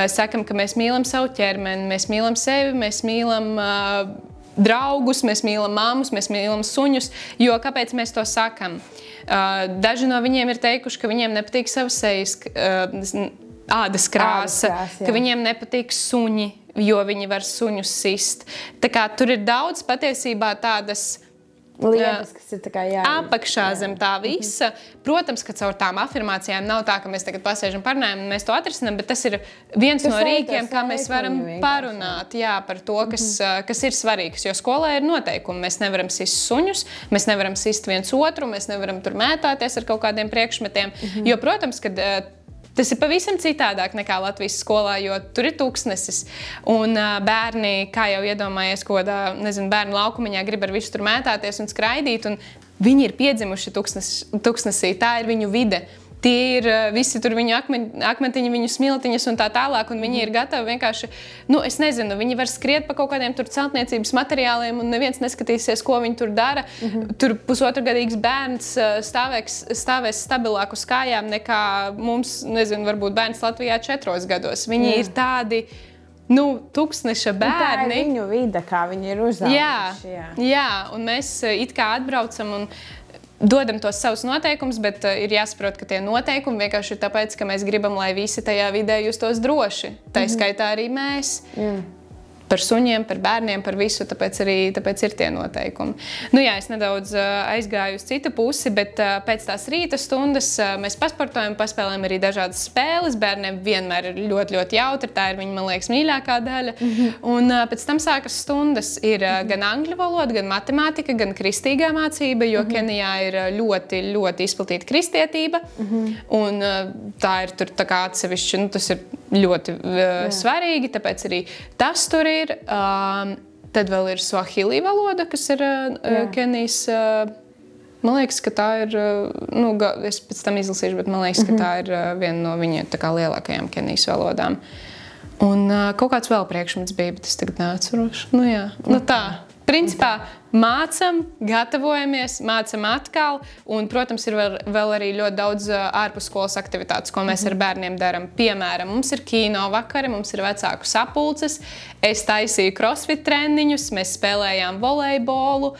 Speaker 1: sakam, ka mēs mīlam savu ķermeni, mēs mīlam sevi, mēs mīlam draugus, mēs mīlam mammas, mēs mīlam suņus, jo kāpēc mēs to sakam? Daži no viņiem ir teikuši, ka viņiem nepatīk savas sejas, ādas krāsa, ka viņiem nepatīk suņi, jo viņi var suņus sist. Tā kā tur ir daudz patiesībā tādas
Speaker 2: lietas, kas ir tā kā
Speaker 1: apakšā zem tā visa. Protams, ka caur tām afirmācijām nav tā, ka mēs tagad pasēžam parunājam un mēs to atrisinām, bet tas ir viens no rīkiem, kā mēs varam parunāt par to, kas ir svarīgs. Jo skolā ir noteikumi. Mēs nevaram sist suņus, mēs nevaram sist viens otru, mēs nevaram tur mētāties ar kaut kādiem priekšmetiem. Jo, protams, kad tas ir pavisam citādāk nekā Latvijas skolā, jo tur ir tūkstnesis. Un bērni, kā jau iedomājies, bērnu laukumiņā grib ar visu tur mētāties un skraidīt, un viņi ir piedzimuši tūkstnesī, tā ir viņu vide. Tie ir visi tur viņu akmentiņi, viņu smiltiņas un tā tālāk, un viņi ir gatavi vienkārši, es nezinu, viņi var skriet pa kaut kādiem tur celtniecības materiāliem, un neviens neskatīsies, ko viņi tur dara. Tur pusotragadīgs bērns stāvēs stabilāk uz kājām nekā mums, varbūt bērns Latvijā 4 gados. Viņi ir tādi, tūkstneša bērni.
Speaker 2: Tā ir viņu vide, kā viņi ir uzauguši.
Speaker 1: Jā, un mēs it kā atbraucam un dodam tos savus noteikumus, bet ir jāsaprot, ka tie noteikumi vienkārši ir tāpēc, ka mēs gribam, lai visi tajā vidē justos droši. Tā skaitā arī mēs. Par suņiem, par bērniem, par visu, tāpēc ir tie noteikumi. Es nedaudz aizgāju uz citu pusi, bet pēc tās rīta stundas mēs pasportojam, paspēlējam arī dažādas spēles. Bērniem vienmēr ir ļoti, ļoti jautri, tā ir viņa, man liekas, mīļākā daļa. Un pēc tam sākas stundas. Ir gan angļu valoda, gan matemātika, gan kristīgā mācība, jo Kenijā ir ļoti, ļoti izplatīta kristietība. Un tā ir tur tā kā atsevišķi, tas ir ļoti svarīgi, tāpēc arī tas tur ir. Tad vēl ir Swahili valoda, kas ir Kenijas. Man liekas, ka tā ir, es pēc tam izlasīšu, bet man liekas, ka tā ir viena no viņa tā kā lielākajām Kenijas valodām. Un kaut kāds vēl priekšmets bija, bet es tagad neatceros. Tā. Principā mācam, gatavojamies, mācam atkal, un, protams, ir vēl arī ļoti daudz ārpusskolas aktivitātes, ko mēs ar bērniem darām. Piemēram, mums ir kino vakari, mums ir vecāku sapulces, es taisīju crossfit treniņus, mēs spēlējām volejbolu.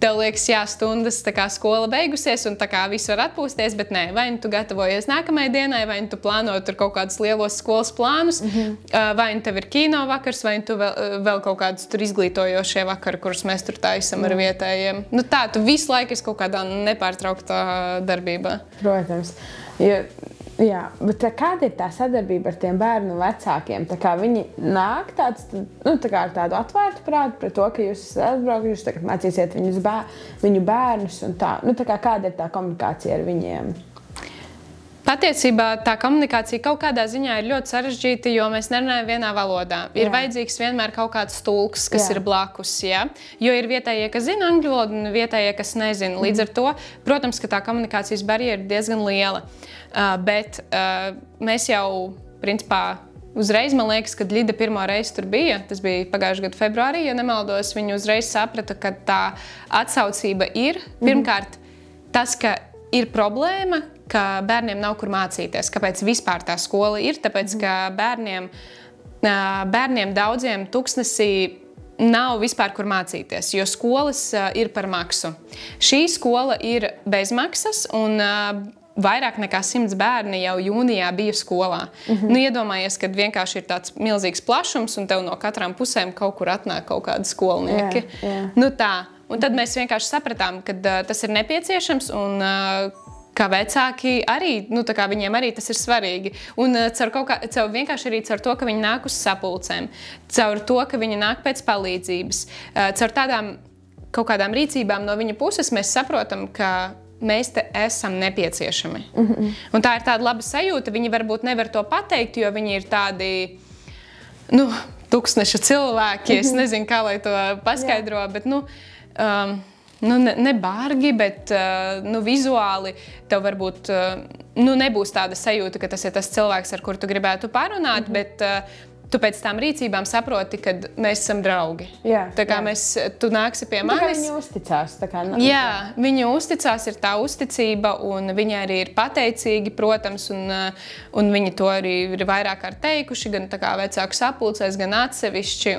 Speaker 1: Tev liekas, stundas, tā kā skola beigusies, un tā kā viss var atpūsties, bet nē, vai tu gatavojies nākamajai dienai, vai tu plāno tur kaut kādus lielos skolas plānus, vai tev ir kino vakars, vai tu vēl kaut kādus tur izglītojošie vakari, kurus mēs tur taisam ar vietējiem. Tā, tu visu laiku esi kaut kādā nepārtrauktā darbībā.
Speaker 2: Protams. Bet kāda ir tā sadarbība ar tiem bērnu vecākiem? Tā kā viņi nāk ar tādu atvērtu prātu pret to, ka jūs esat atbraukuši, jūs tagad mācīsiet viņu bērnus un tā. Tā kā kāda ir tā komunikācija ar viņiem?
Speaker 1: Patiesībā tā komunikācija kaut kādā ziņā ir ļoti sarežģīta, jo mēs nerunājam vienā valodā. Ir vajadzīgs vienmēr kaut kāds tulks, kas ir blakus, jo ir vietējie, kas zina angļu valodu, un vietējie, kas nezina. Līdz ar to, protams, ka tā komunikācijas barjera ir diezgan liela. Bet mēs jau, principā, uzreiz, man liekas, kad Ļida pirmo reizi tur bija, tas bija pagājušā gada februārī, ja nemaldos, viņi uzreiz saprata, ka tā atsaucība ir. Pirmkārt, tas, ka ir problēma, ka bērniem nav kur mācīties. Kāpēc vispār tā skola ir? Tāpēc, ka bērniem daudziem tūkstnesī nav vispār kur mācīties, jo skolas ir par maksu. Šī skola ir bez maksas, un vairāk nekā 100 bērni jau jūnijā bija skolā. Iedomājies, kad vienkārši ir tāds milzīgs plašums, un tev no katrām pusēm kaut kur atnāk kaut kādi skolnieki. Tā. Un tad mēs vienkārši sapratām, ka tas ir nepieciešams, un kā vecāki arī, viņiem arī tas ir svarīgi. Un vienkārši arī caur to, ka viņi nāk uz sapulcēm, caur to, ka viņi nāk pēc palīdzības, caur tādām kaut kādām rīcībām no viņa puses mēs saprotam, ka mēs te esam nepieciešami. Un tā ir tāda laba sajūta. Viņi varbūt nevar to pateikt, jo viņi ir tādi, tūkstneša cilvēki. Es nezinu, kā lai to paskaidro, bet, ne bargi, bet vizuāli tev varbūt nebūs tāda sajūta, ka tas ir tas cilvēks, ar kuru tu gribētu parunāt, bet tu pēc tām rīcībām saproti, ka mēs esam draugi. Tā kā tu nāksi pie manis.
Speaker 2: Viņi uzticās.
Speaker 1: Viņi uzticās, ir tā uzticība, un viņi arī ir pateicīgi, protams, un viņi to arī ir vairāk kārt teikuši, gan tā kā vecāku sapulcēs, gan atsevišķi.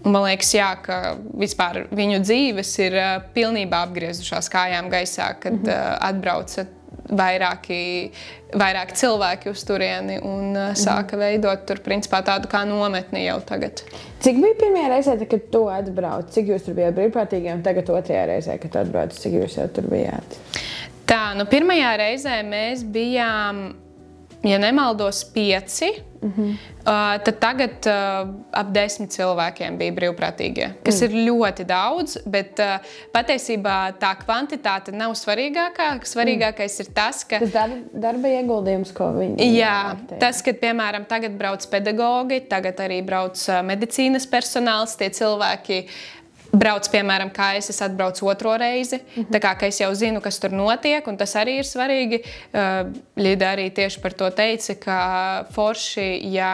Speaker 1: Man liekas, jā, ka vispār viņu dzīves ir pilnībā apgriezušās kājām gaisā, kad atbrauca vairāki cilvēki uz turieni un sāka veidot tur principā tādu kā nometni jau tagad.
Speaker 2: Cik bija pirmajā reizē, kad tu atbrauc? Cik jūs tur bijāt brīvprātīgi un tagad otrajā reizē, kad tu atbrauc? Cik jūs jau tur bijāt?
Speaker 1: Tā, pirmajā reizē mēs bijām, ja nemaldos, 5. Tad tagad ap 10 cilvēkiem bija brīvprātīgie, kas ir ļoti daudz, bet patiesībā tā kvantitāte nav svarīgākā. Svarīgākais ir tas, ka...
Speaker 2: Tas darba ieguldījums, ko viņi...
Speaker 1: Jā, tas, ka, piemēram, tagad brauc pedagogi, tagad arī brauc medicīnas personāls, tie cilvēki brauc, piemēram, kā es atbraucu otro reizi, tā kā es jau zinu, kas tur notiek, un tas arī ir svarīgi. Līda arī tieši par to teica, ka forši, ja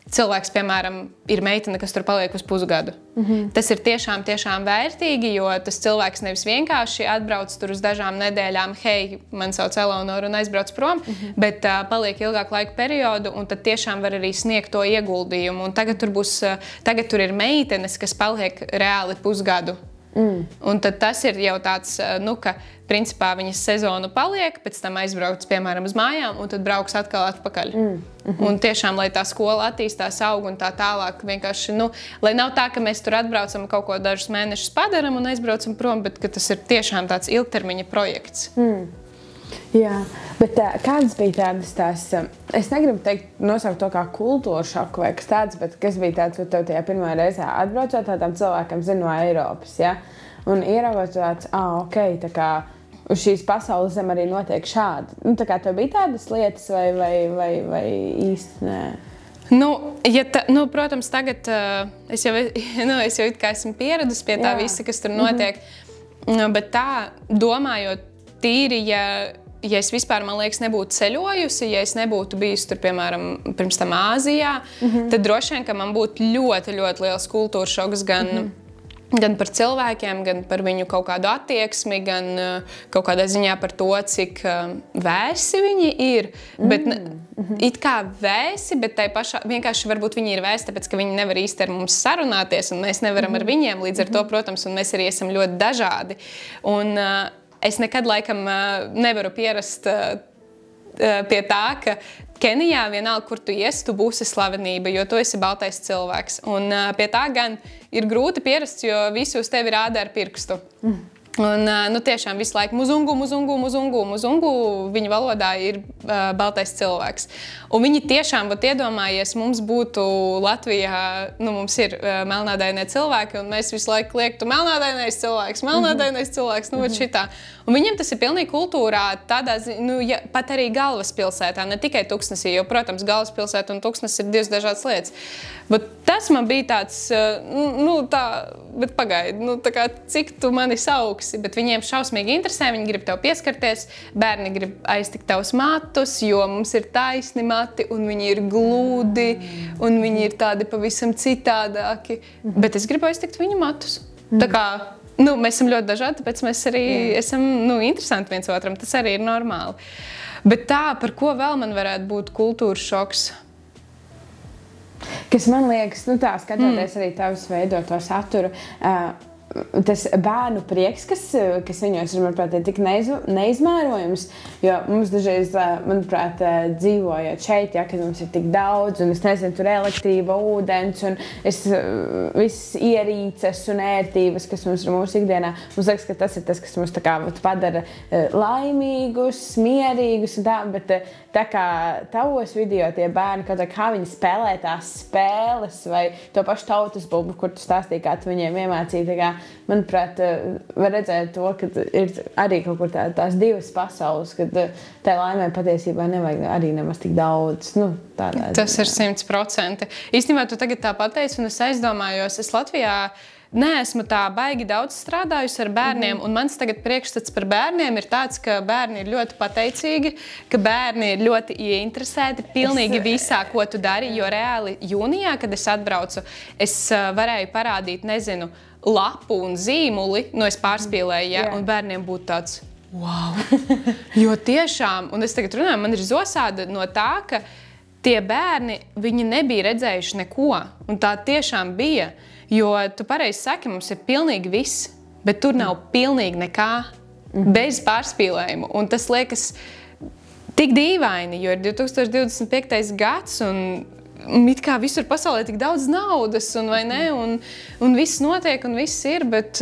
Speaker 1: cilvēks, piemēram, ir meitene, kas tur paliek uz pusgadu. Tas ir tiešām vērtīgi, jo tas cilvēks nevis vienkārši atbrauc tur uz dažām nedēļām, hei, man sauc Eleonora un aizbrauc prom, bet paliek ilgāku laiku periodu, un tad tiešām var arī sniegt to ieguldījumu. Un tagad tur ir meitenes, kas paliek reāli pusgadu. Un tad tas ir jau tāds, ka principā viņas sezonu paliek, pēc tam aizbrauc, piemēram, uz mājām, un tad brauks atkal atpakaļ. Un tiešām, lai tā skola attīstās, aug un tā tālāk, vienkārši, lai nav tā, ka mēs tur atbraucam kaut ko dažus mēnešus padaram un aizbraucam prom, bet ka tas ir tiešām tāds ilgtermiņa projekts.
Speaker 2: Jā, bet kādas bija tādas tās, es negribu teikt, nosaukt to kā kultūra šoku vai kas tāds, bet kas bija tāds, ka tev tajā pirmā reizē atbraucot tādām cilvēkam zinu no Eiropas, ja? Un ieraugot tāds, ok, tā kā uz šīs pasaules zem arī notiek šādi. Tā kā tev bija tādas lietas vai īsti nē?
Speaker 1: Protams, tagad es jau it kā esmu pieradusi pie tā visa, kas tur notiek, bet tā, domājot tīri, ja es vispār, man liekas, nebūtu ceļojusi, ja es nebūtu bijusi tur, piemēram, pirms tam Āzijā, tad droši vien, ka man būtu ļoti, ļoti liels kultūras šoks gan par cilvēkiem, gan par viņu kaut kādu attieksmi, gan kaut kādā ziņā par to, cik vēsi viņi ir. Bet it kā vēsi, bet tai pašā vienkārši varbūt viņi ir vēsi, tāpēc, ka viņi nevar īsti ar mums sarunāties, un mēs nevaram ar viņiem līdz ar to, protams, un mēs arī esam ļoti dažādi. Un es nekad, laikam, nevaru pierast pie tā, ka Kenijā vienalga, kur tu iesi, tu būsi slavenība, jo tu esi baltais cilvēks. Un pie tā gan ir grūti pierast, jo visi uz tevi rāda ar pirkstu. Un tiešām visu laiku muzungu, viņa valodā ir baltais cilvēks. Un viņi tiešām, iedomājies, mums būtu Latvijā, mums ir melnādainie cilvēki, un mēs visu laiku liektu melnādainais cilvēks, šitā. Un viņiem tas ir pilnīgi kultūrā, tādā, pat arī galvaspilsētā, ne tikai Tuksnesī, jo, protams, galvaspilsēta un Tuksnes ir divas dažādas lietas. Bet tas man bija tāds, bet pagaidi, tā kā cik tu mani sauksi, bet viņiem šausmīgi interesē, viņi grib tev pieskarties, bērni grib aiztikt tavus matus, jo mums ir taisni mati, un viņi ir glūdi, un viņi ir tādi pavisam citādāki, bet es gribu aiztikt viņu matus. Tā kā, mēs esam ļoti dažādi, tāpēc mēs arī esam, interesanti viens otram, tas arī ir normāli. Bet tā, par ko vēl man varētu būt kultūras šoks?
Speaker 2: Kas man liekas, skatoties arī tavas veidoto saturu, tas bērnu prieks, kas viņos ir, manuprāt, tik neizmērojams, jo mums dažreiz, manuprāt, dzīvojot šeit, kad mums ir tik daudz, un es nezinu, tur elektrība, ūdens, un visas ierīces un ērtības, kas mums ir mūsu ikdienā, mums liekas, ka tas ir tas, kas mums tā kā padara laimīgus, mierīgus un tā, bet tā kā tavos video tie bērni, kā viņi spēlē tās spēles, vai to pašu tautas bumbu, kur tu stāstīji, kā tu viņiem iemācīji, tā kā, manuprāt, var redzēt to, ka ir arī kaut kur tās divas pasaules, kad tai laimē patiesībā nevajag arī nemaz tik daudz.
Speaker 1: Tas ir 100%. Īstenībā tu tagad tā pateici, un es aizdomājos, es Latvijā neesmu tā baigi daudz strādājusi ar bērniem, un mans tagad priekšstats par bērniem ir tāds, ka bērni ir ļoti pateicīgi, ka bērni ir ļoti ieinteresēti pilnīgi visā, ko tu dari, jo reāli jūnijā, kad es atbraucu, es varēju parādīt, nezinu, lapu un zīmuli, es pārspīlēju, un bērniem būtu tāds, wow! Jo tiešām, un es tagad runāju, man ir zosāda no tā, ka tie bērni, viņi nebija redzējuši neko. Un tā tiešām bija. Jo tu pareizi saki, mums ir pilnīgi viss, bet tur nav pilnīgi nekā bez pārspīlējumu. Un tas liekas tik dīvaini, jo ir 2025. gads un it kā visur pasaulē tik daudz naudas un viss notiek un viss ir, bet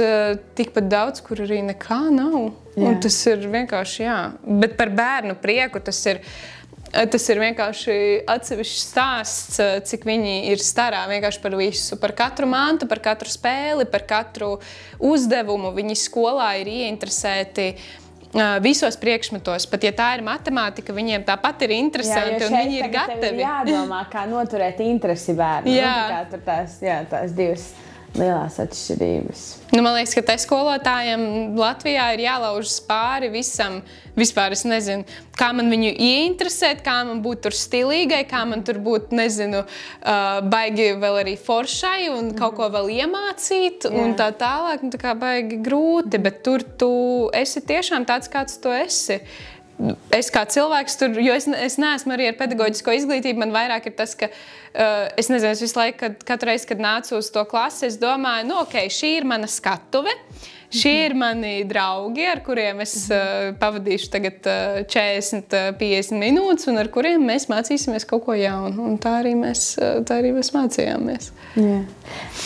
Speaker 1: tikpat daudz, kur arī nekā nav. Jā. Un tas ir vienkārši, jā. Bet par bērnu prieku tas ir vienkārši atsevišķs stāsts, cik viņi ir starā vienkārši par visu. Par katru mantu, par katru spēli, par katru uzdevumu. Viņi skolā ir ieinteresēti visos priekšmetos. Pat ja tā ir matemātika, viņiem tāpat ir interesanti un viņi ir gatavi.
Speaker 2: Jā, jādomā, kā noturēt interesi bērnu.
Speaker 1: Jā.
Speaker 2: Tur tās divas lielās atšķirības.
Speaker 1: Man liekas, ka te skolotājiem Latvijā ir jālaužas pāri visam. Vispār es nezinu, kā man viņu ieinteresēt, kā man būt tur stilīgai, kā man tur būt, nezinu, baigi vēl arī foršai un kaut ko vēl iemācīt un tā tālāk. Tā kā baigi grūti, bet tur tu esi tiešām tāds, kāds tu esi. Es kā cilvēks tur, jo es neesmu arī ar pedagoģisko izglītību, man vairāk ir tas, ka es nezinu, es visu laiku, katru reizi, kad nācu uz to klasi, es domāju, šī ir mana skatuve, šie ir mani draugi, ar kuriem es pavadīšu tagad 40-50 minūtes un ar kuriem mēs mācīsimies kaut ko jaunu. Un tā arī mēs mācījāmies.
Speaker 2: Jā.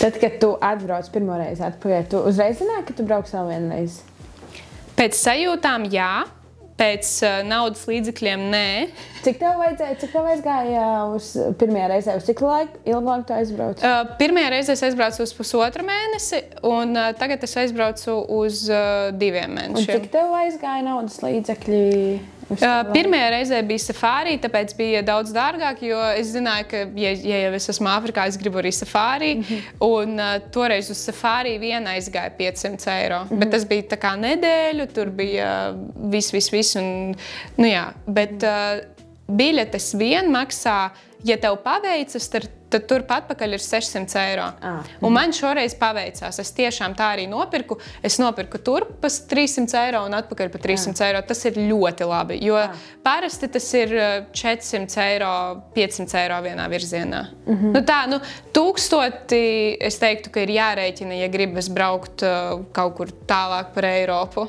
Speaker 2: Tad, kad tu atbrauc pirmo reizi atpakaļ, tu uzreiz zināji, ka tu brauks vēl vienreiz?
Speaker 1: Pēc sajūtām, jā. Pēc naudas līdzekļiem, nē.
Speaker 2: Cik tev aizgāja uz pirmajā reizē? Uz cik ilgāk tu aizbrauc?
Speaker 1: Pirmajā reizē es aizbraucu uz 1,5 mēnesi, un tagad es aizbraucu uz 2 mēnešiem.
Speaker 2: Un cik tev aizgāja naudas līdzekļi?
Speaker 1: Pirmajā reizē bija safāri, tāpēc bija daudz dārgāk, jo es zināju, ka, ja jau es esmu Āfrikā, es gribu arī safāri, un toreiz uz safāri viena aizgāja 500 eiro. Bet tas bija tā kā nedēļu, tur bija viss, un, jā, bet biļetes vien maksā, ja tev paveicas, tad turpat atpakaļ ir 600 eiro. Un man šoreiz paveicās. Es tiešām tā arī nopirku. Es nopirku turp pa 300 eiro un atpakaļ pa 300 eiro. Tas ir ļoti labi, jo parasti tas ir 400 eiro, 500 eiro vienā virzienā. 1000 es teiktu, ka ir jārēķina, ja gribas braukt kaut kur tālāk par Eiropu.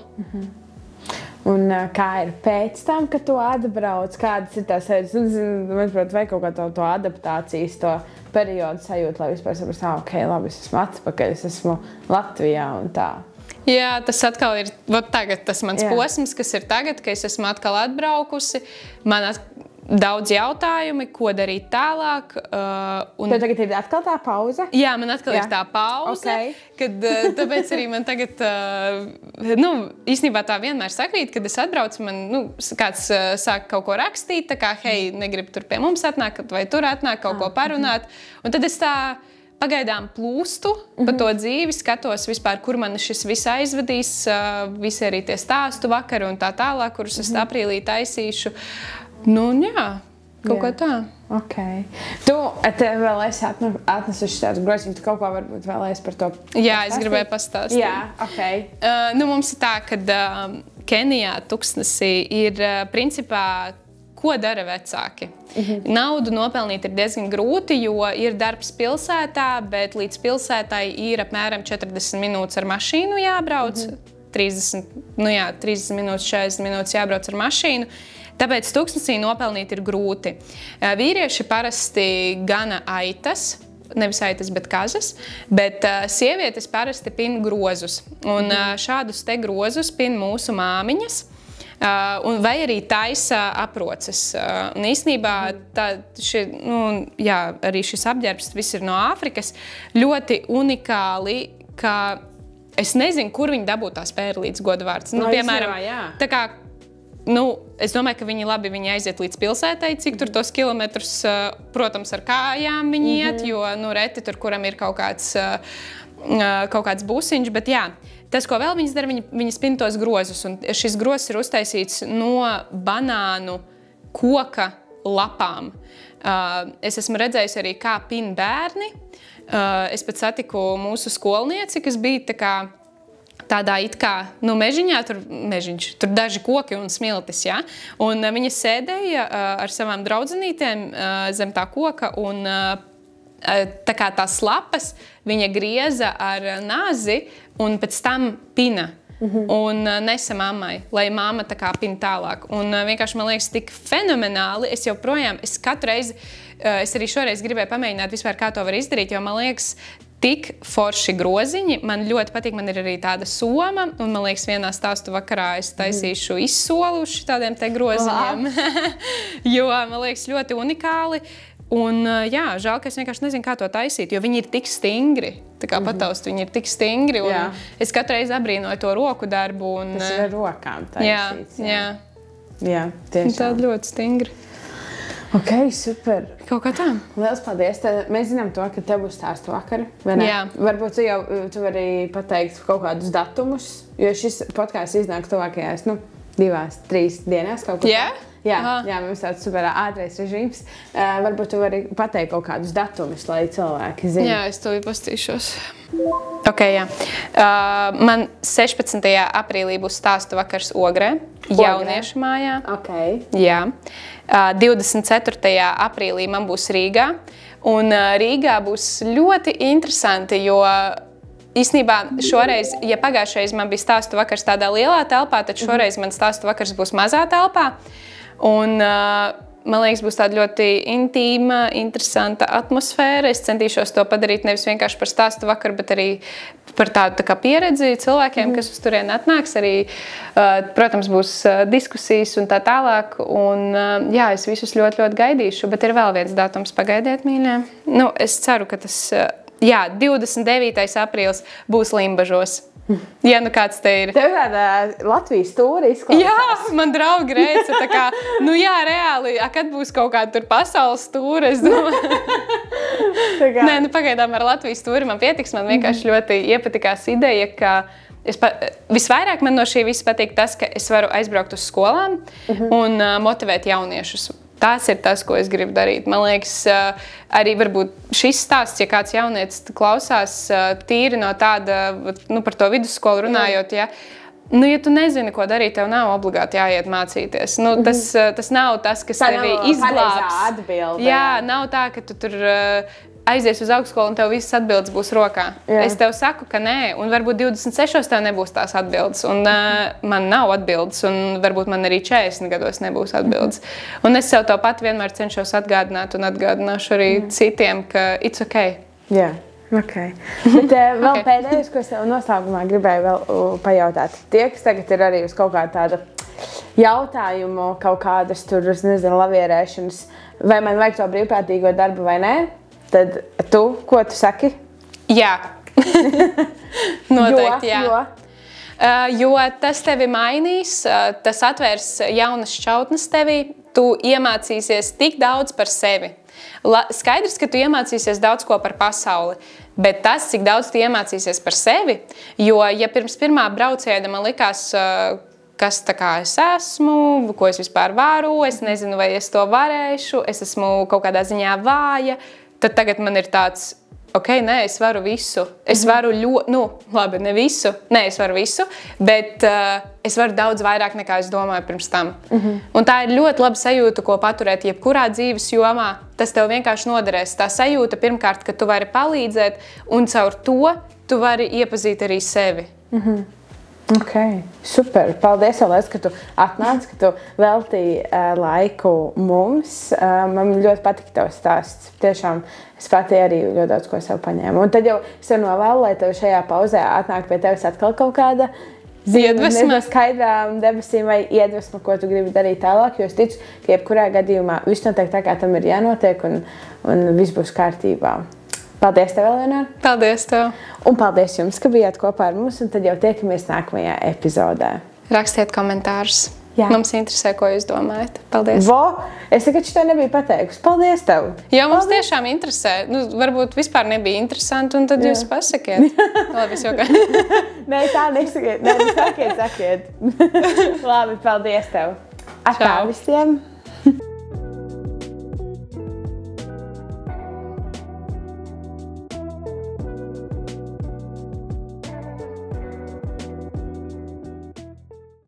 Speaker 2: Un kā ir pēc tam, kad tu atbrauc? Kādas ir tās sajūtas? Vai kaut kā to adaptācijas, to periodu sajūta, lai vispār saprast, labi, es esmu atpakaļ, es esmu Latvijā un tā.
Speaker 1: Jā, tas atkal ir tagad tas mans posms, kas ir tagad, ka es esmu atkal atbraukusi. Man daudz jautājumi, ko darīt tālāk.
Speaker 2: Tev tagad ir atkal tā pauze?
Speaker 1: Jā, man atkal ir tā pauze, tāpēc arī man tagad, īstenībā tā vienmēr sakrīt, kad es atbraucu, man kāds sāk kaut ko rakstīt, tā kā, hei, negribu tur pie mums atnākt, vai tur atnākt, kaut ko parunāt. Un tad es tā pagaidām plūstu pa to dzīvi, skatos vispār, kur man šis viss aizvedīs, visi arī tie stāstu vakari un tā tālāk, kurus es aprīlī taisīšu. Jā, kaut kā tā.
Speaker 2: Okay. Tu vēl esi atnesuši tādu groziņu, tu kaut ko varbūt vēlēsi par to pastāstīt?
Speaker 1: Jā, es gribēju pastāstīt.
Speaker 2: Jā, okay.
Speaker 1: Mums ir tā, ka Kenijā tuksnesī ir principā, ko dara vecāki. Naudu nopelnīt ir diezgan grūti, jo ir darbs pilsētā, bet līdz pilsētai ir apmēram 40 minūtes ar mašīnu jābrauc. 30 minūtes, 40 minūtes jābrauc ar mašīnu. Tāpēc tuksnesī nopelnīt ir grūti. Vīrieši parasti gana aitas, nevis aitas, bet kazas, bet sievietes parasti pin grozus. Un šādus te grozus pin mūsu māmiņas, vai arī taisa aproces. Un īstenībā arī šis apģērbs viss ir no Āfrikas, ļoti unikāli, ka es nezinu, kur viņi dabū tās pērlītes godvārds. Piemēram, tā kā es domāju, ka viņi aiziet līdz pilsētai, cik tur tos kilometrus, protams, ar kājām viņi iet, jo reti tur, kuram ir kaut kāds būsiņš, bet jā. Tas, ko vēl viņas dara, viņi spin tos grozus, un šis grozs ir uztaisīts no banānu koka lapām. Es esmu redzējusi arī, kā pin bērni. Es pat satiku mūsu skolnieci, kas bija tā kā tādā it kā, mežiņā, tur daži koki un smiltis, ja? Un viņa sēdēja ar savām draudzenītēm zem tā koka un tā kā tās lapas viņa grieza ar nāzi un pēc tam pina. Un nesa mammai, lai mamma tā kā pina tālāk. Un vienkārši man liekas tik fenomenāli. Es katru reizi, es arī šoreiz gribēju pamēģināt vispār, kā to var izdarīt, jo man liekas, tik forši groziņi. Man ļoti patīk, man ir arī tāda soma, un man liekas, vienā stāstu vakarā es taisīšu izsolu uz tādiem te groziņiem. Jo man liekas ļoti unikāli. Un jā, žēl, ka es vienkārši nezinu, kā to taisīt, jo viņi ir tik stingri. Tā kā pataust, viņi ir tik stingri. Un es katru reizi abrīnoju to roku darbu. Un,
Speaker 2: tas ir ar rokām taisīts. Jā, tiešām.
Speaker 1: Tāda ļoti stingri.
Speaker 2: Ok, super.
Speaker 1: Kaut kā tā.
Speaker 2: Liels paldies. Mēs zinām to, ka tev būs stāstu vakari, vai ne?
Speaker 1: Jā.
Speaker 2: Varbūt tu vari pateikt kaut kādus datumus, jo šis podcasts iznāks tuvākajās, 2-3 dienās kaut kā. Jā, mums tāds super ātrais režīms. Varbūt tu vari pateikt kaut kādus datumus, lai cilvēki zina.
Speaker 1: Jā, es to pastīšos. Ok, jā. Man 16. aprīlī būs stāstu vakars Ogrē, jauniešu mājā.
Speaker 2: Ok.
Speaker 1: Jā. 24. aprīlī man būs Rīgā. Un Rīgā būs ļoti interesanti, jo īstenībā šoreiz, ja pagājušreiz man bija stāstu vakars tādā lielā telpā, tad šoreiz man stāstu vakars būs mazā telpā. Un, man liekas, būs tāda ļoti intīma, interesanta atmosfēra. Es centīšos to padarīt nevis vienkārši par stāstu vakaru, bet arī par tādu tā kā pieredzi cilvēkiem, kas uz turieni atnāks. Arī, protams, būs diskusijas un tā tālāk. Un, jā, es visus ļoti, ļoti gaidīšu, bet ir vēl viens datums. Pagaidiet, mīļie. Es ceru, ka tas, 29. aprīlis būs Limbažos. Ja kāds te ir.
Speaker 2: Tev tāda Latvijas tūri izklausās.
Speaker 1: Jā, man draugi reica, tā kā, reāli, kad būs kaut kāda tur pasaules tūri, es domāju. Nē, pagaidām ar Latvijas tūri man pietiks, man vienkārši ļoti iepatikās ideja, ka visvairāk man no šī visa patīk tas, ka es varu aizbraukt uz skolām un motivēt jauniešus. Tas ir tas, ko es gribu darīt. Man liekas, arī varbūt šis stāsts, ja kāds jaunietis klausās tīri no tāda, par to vidusskolu runājot, ja tu nezini, ko darīt, tev nav obligāti jāiet mācīties. Tas nav tas, kas tevi izglābs.
Speaker 2: Atbilde.
Speaker 1: Jā, nav tā, ka tu tur aizies uz augstskolu un tev visas atbildes būs rokā. Jā. Es tev saku, ka nē, un varbūt 26 tev nebūs tās atbildes, un man nav atbildes, un varbūt man arī 40 gados nebūs atbildes. Un es sev to pat vienmēr cenšos atgādināt un atgādināšu arī citiem, ka it's okay.
Speaker 2: Jā, ok. Bet vēl pēdējais, ko es tev noslēgumā gribēju vēl pajautāt. Tie, kas tagad ir arī uz kaut kāda tāda jautājumu, kaut kādas tur, nezinu, lavierēšanas, vai man vajag to brīvprātīgo darbu vai nē, tad ko tu saki?
Speaker 1: Jā. Noteikti, jā. Jo tas tevi mainīs, tas atvērs jaunas šķautnes tevī, tu iemācīsies tik daudz par sevi. Skaidrs, ka tu iemācīsies daudz ko par pasauli, bet tas, cik daudz tu iemācīsies par sevi, jo, ja pirms pirmā brauciena man likās, kas tā kā es esmu, ko es vispār varu, es nezinu, vai es to varēšu, es esmu kaut kādā ziņā vāja, tad tagad man ir tāds, ok, nē, es varu visu. Es varu labi, ne visu. Nē, es varu visu, bet es varu daudz vairāk nekā es domāju pirms tam. Un tā ir ļoti laba sajūta, ko paturēt jebkurā dzīves jomā. Tas tev vienkārši noderēs. Tā sajūta pirmkārt, ka tu vari palīdzēt, un caur to tu vari iepazīt arī sevi.
Speaker 2: Ok, super. Paldies, Olēs, ka tu atnāc, ka tu veltīji laiku mums. Man ļoti patika tavs stāsts. Tiešām es pati arī ļoti daudz ko sev paņēmu. Un tad jau es tev novēlu, lai tev šajā pauzē atnāk pie tevis atkal kaut kāda
Speaker 1: iedvesma,
Speaker 2: skaidrām debesīm vai iedvesma, ko tu gribi darīt tālāk, jo es ticu, ka jebkurā gadījumā viss notiek tā, kā tam ir jānotiek, un viss būs kārtībā. Paldies tev, Eleonora.
Speaker 1: Paldies tev.
Speaker 2: Un paldies jums, ka bijāt kopā ar mums, un tad jau tiekamies nākamajā epizodē.
Speaker 1: Rakstiet komentārus.
Speaker 2: Jā.
Speaker 1: Mums interesē, ko jūs domājat. Paldies.
Speaker 2: Es tagad šito nebiju pateikusi. Paldies tev.
Speaker 1: Jo mums tiešām interesē. Varbūt vispār nebija interesanti, un tad jūs pasakiet. Labi, es jau kā.
Speaker 2: Nē, tā nesakiet. Nē, sakiet. Labi, paldies tev. Atā visiem.